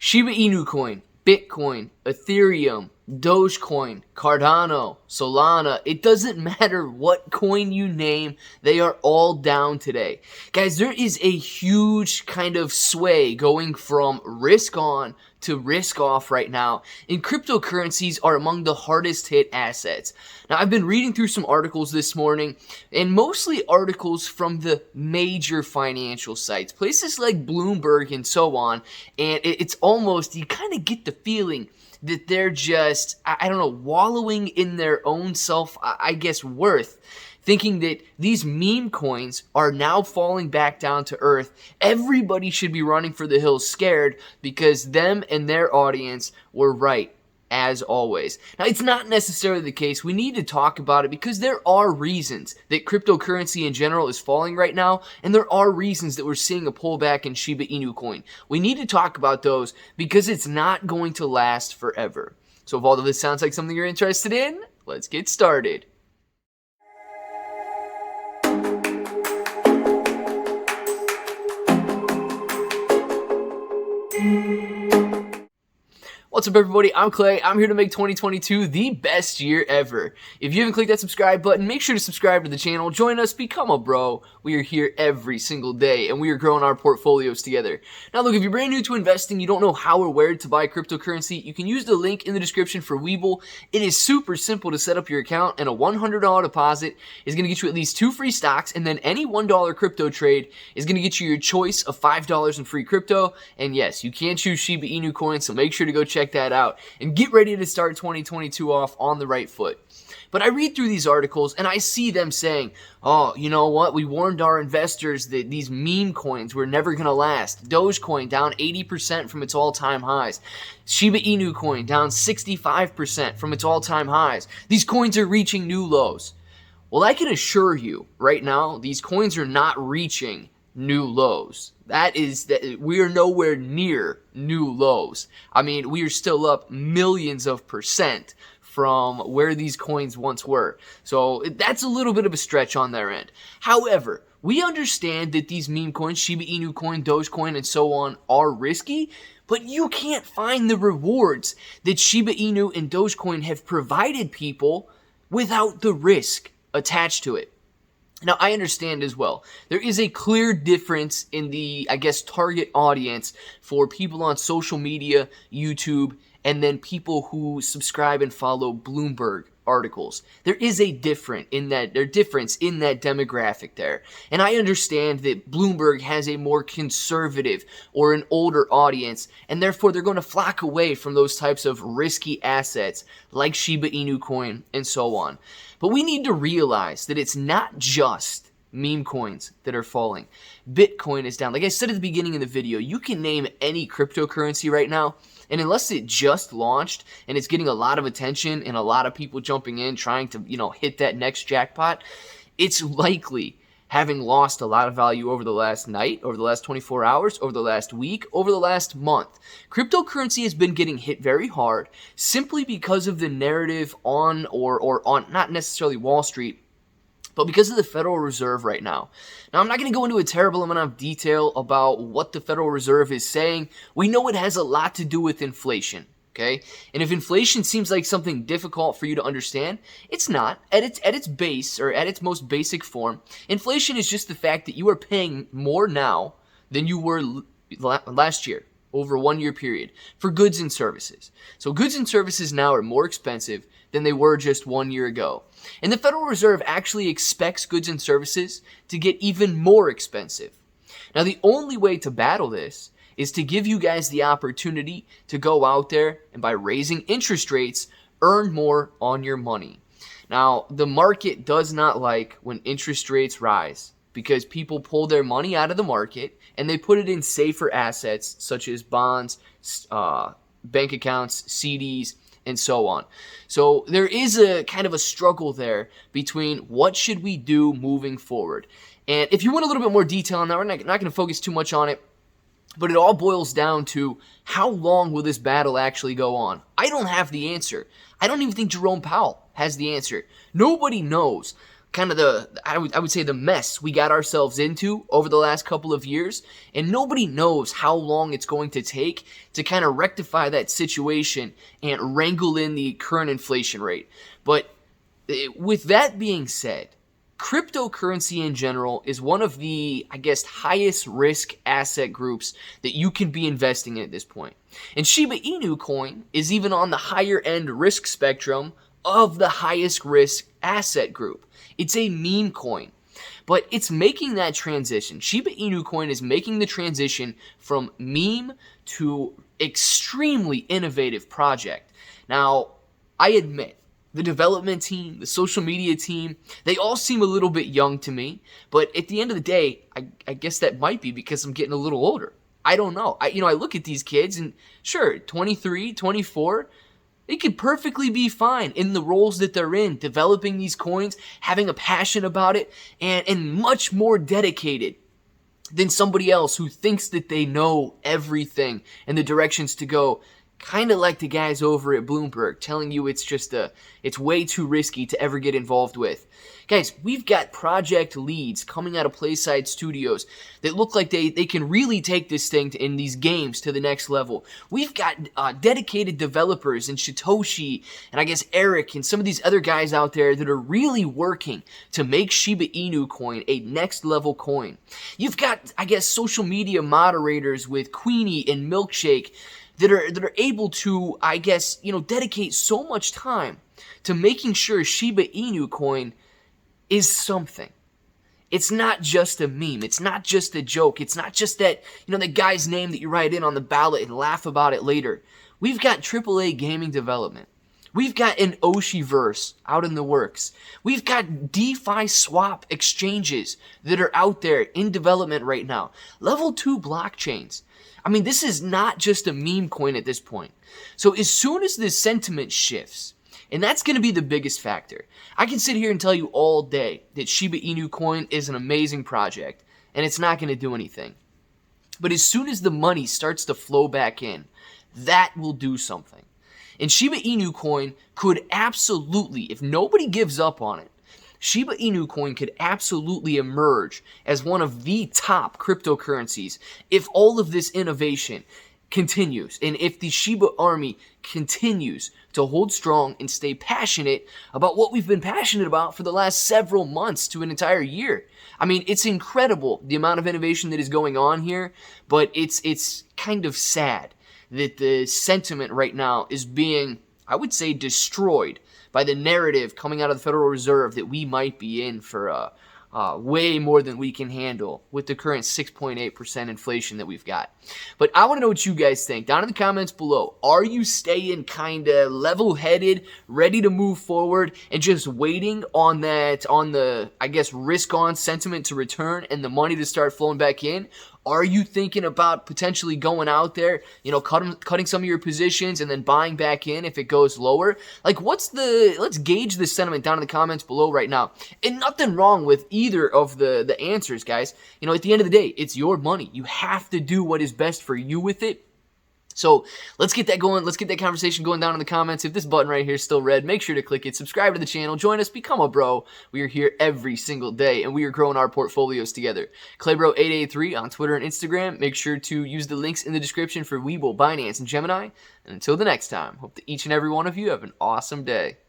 Shiba Inu Coin, Bitcoin, Ethereum, Dogecoin, Cardano, Solana, it doesn't matter what coin you name, they are all down today. Guys, there is a huge kind of sway going from risk on to risk off right now, and cryptocurrencies are among the hardest hit assets. Now, I've been reading through some articles this morning, and mostly articles from the major financial sites, places like Bloomberg and so on, and it's almost, you kind of get the feeling that they're just, I don't know, wallowing in their own self, I guess, worth, thinking that these meme coins are now falling back down to earth. Everybody should be running for the hills scared because them and their audience were right, as always. Now, it's not necessarily the case. We need to talk about it because there are reasons that cryptocurrency in general is falling right now, and there are reasons that we're seeing a pullback in Shiba Inu Coin. We need to talk about those because it's not going to last forever. So if all of this sounds like something you're interested in, let's get started. What's up, everybody? I'm Clay. I'm here to make 2022 the best year ever. If you haven't clicked that subscribe button, make sure to subscribe to the channel. Join us, become a bro. We are here every single day, and we are growing our portfolios together. Now, look, if you're brand new to investing, you don't know how or where to buy cryptocurrency, you can use the link in the description for Webull. It is super simple to set up your account, and a $100 deposit is going to get you at least 2 free stocks, and then any $1 crypto trade is going to get you your choice of $5 in free crypto. And yes, you can choose Shiba Inu Coin, so make sure to go check that out and get ready to start 2022 off on the right foot. But I read through these articles and I see them saying, oh, you know what? We warned our investors that these meme coins were never going to last. Dogecoin down 80% from its all-time highs. Shiba Inu Coin down 65% from its all-time highs. These coins are reaching new lows. Well, I can assure you right now, these coins are not reaching new lows. That we are nowhere near new lows. I mean, we are still up millions of percent from where these coins once were. So that's a little bit of a stretch on their end. However, we understand that these meme coins, Shiba Inu Coin, Dogecoin, and so on, are risky, but you can't find the rewards that Shiba Inu and Dogecoin have provided people without the risk attached to it. Now, I understand as well, there is a clear difference in the, I guess, target audience for people on social media, YouTube, and then people who subscribe and follow Bloomberg articles. There is a difference in that demographic there. And I understand that Bloomberg has a more conservative or an older audience, and therefore they're going to flock away from those types of risky assets like Shiba Inu Coin and so on. But we need to realize that it's not just meme coins that are falling. Bitcoin is down. Like I said at the beginning of the video, you can name any cryptocurrency right now, and unless it just launched and it's getting a lot of attention and a lot of people jumping in trying to, hit that next jackpot, it's likely having lost a lot of value over the last night, over the last 24 hours, over the last week, over the last month. Cryptocurrency has been getting hit very hard simply because of the narrative on not necessarily Wall Street, but because of the Federal Reserve right now. Now, I'm not going to go into a terrible amount of detail about what the Federal Reserve is saying. We know it has a lot to do with inflation. Okay? And if inflation seems like something difficult for you to understand, it's not. At its base, or at its most basic form, inflation is just the fact that you are paying more now than you were last year, over a 1-year period, for goods and services. So goods and services now are more expensive than they were just 1 year ago. And the Federal Reserve actually expects goods and services to get even more expensive. Now, the only way to battle this is to give you guys the opportunity to go out there and, by raising interest rates, earn more on your money. Now, the market does not like when interest rates rise because people pull their money out of the market and they put it in safer assets such as bonds, bank accounts, CDs, and so on. So there is a kind of a struggle there between what should we do moving forward. And if you want a little bit more detail on that, we're not going to focus too much on it. But it all boils down to how long will this battle actually go on? I don't have the answer. I don't even think Jerome Powell has the answer. Nobody knows kind of I would say the mess we got ourselves into over the last couple of years, and nobody knows how long it's going to take to kind of rectify that situation and wrangle in the current inflation rate. But with that being said, cryptocurrency in general is one of the, I guess, highest risk asset groups that you can be investing in at this point. And Shiba Inu Coin is even on the higher end risk spectrum of the highest risk asset group. It's a meme coin, but it's making that transition. Shiba Inu Coin is making the transition from meme to extremely innovative project. Now, I admit, the development team, the social media team, they all seem a little bit young to me. But at the end of the day, I guess that might be because I'm getting a little older. I don't know. I look at these kids and sure, 23, 24, they could perfectly be fine in the roles that they're in, developing these coins, having a passion about it, and much more dedicated than somebody else who thinks that they know everything and the directions to go. Kind of like the guys over at Bloomberg telling you it's way too risky to ever get involved with. Guys, we've got project leads coming out of Playside Studios that look like they can really take this thing in these games to the next level. We've got dedicated developers in Satoshi and I guess Eric and some of these other guys out there that are really working to make Shiba Inu Coin a next level coin. You've got, I guess, social media moderators with Queenie and Milkshake that are able to, I guess, dedicate so much time to making sure Shiba Inu Coin is something. It's not just a meme. It's not just a joke. It's not just that, the guy's name that you write in on the ballot and laugh about it later. We've got AAA gaming development. We've got an Oshiverse out in the works. We've got DeFi swap exchanges that are out there in development right now. Level 2 blockchains. I mean, this is not just a meme coin at this point. So as soon as this sentiment shifts, and that's going to be the biggest factor. I can sit here and tell you all day that Shiba Inu Coin is an amazing project, and it's not going to do anything. But as soon as the money starts to flow back in, that will do something. And Shiba Inu Coin could absolutely, if nobody gives up on it, Shiba Inu Coin could absolutely emerge as one of the top cryptocurrencies if all of this innovation continues and if the Shiba army continues to hold strong and stay passionate about what we've been passionate about for the last several months to an entire year. I mean, it's incredible the amount of innovation that is going on here, but it's kind of sad that the sentiment right now is being, I would say, destroyed by the narrative coming out of the Federal Reserve that we might be in for way more than we can handle with the current 6.8% inflation that we've got. But I want to know what you guys think. Down in the comments below, are you staying kind of level-headed, ready to move forward, and just waiting on the, I guess, risk-on sentiment to return and the money to start flowing back in? Are you thinking about potentially going out there, cutting some of your positions and then buying back in if it goes lower? Like, let's gauge the sentiment down in the comments below right now. And nothing wrong with either of the answers, guys. At the end of the day, it's your money. You have to do what is best for you with it. So let's get that going. Let's get that conversation going down in the comments. If this button right here is still red, make sure to click it. Subscribe to the channel. Join us. Become a bro. We are here every single day, and we are growing our portfolios together. ClayBro883 on Twitter and Instagram. Make sure to use the links in the description for Webull, Binance, and Gemini. And until the next time, hope that each and every one of you have an awesome day.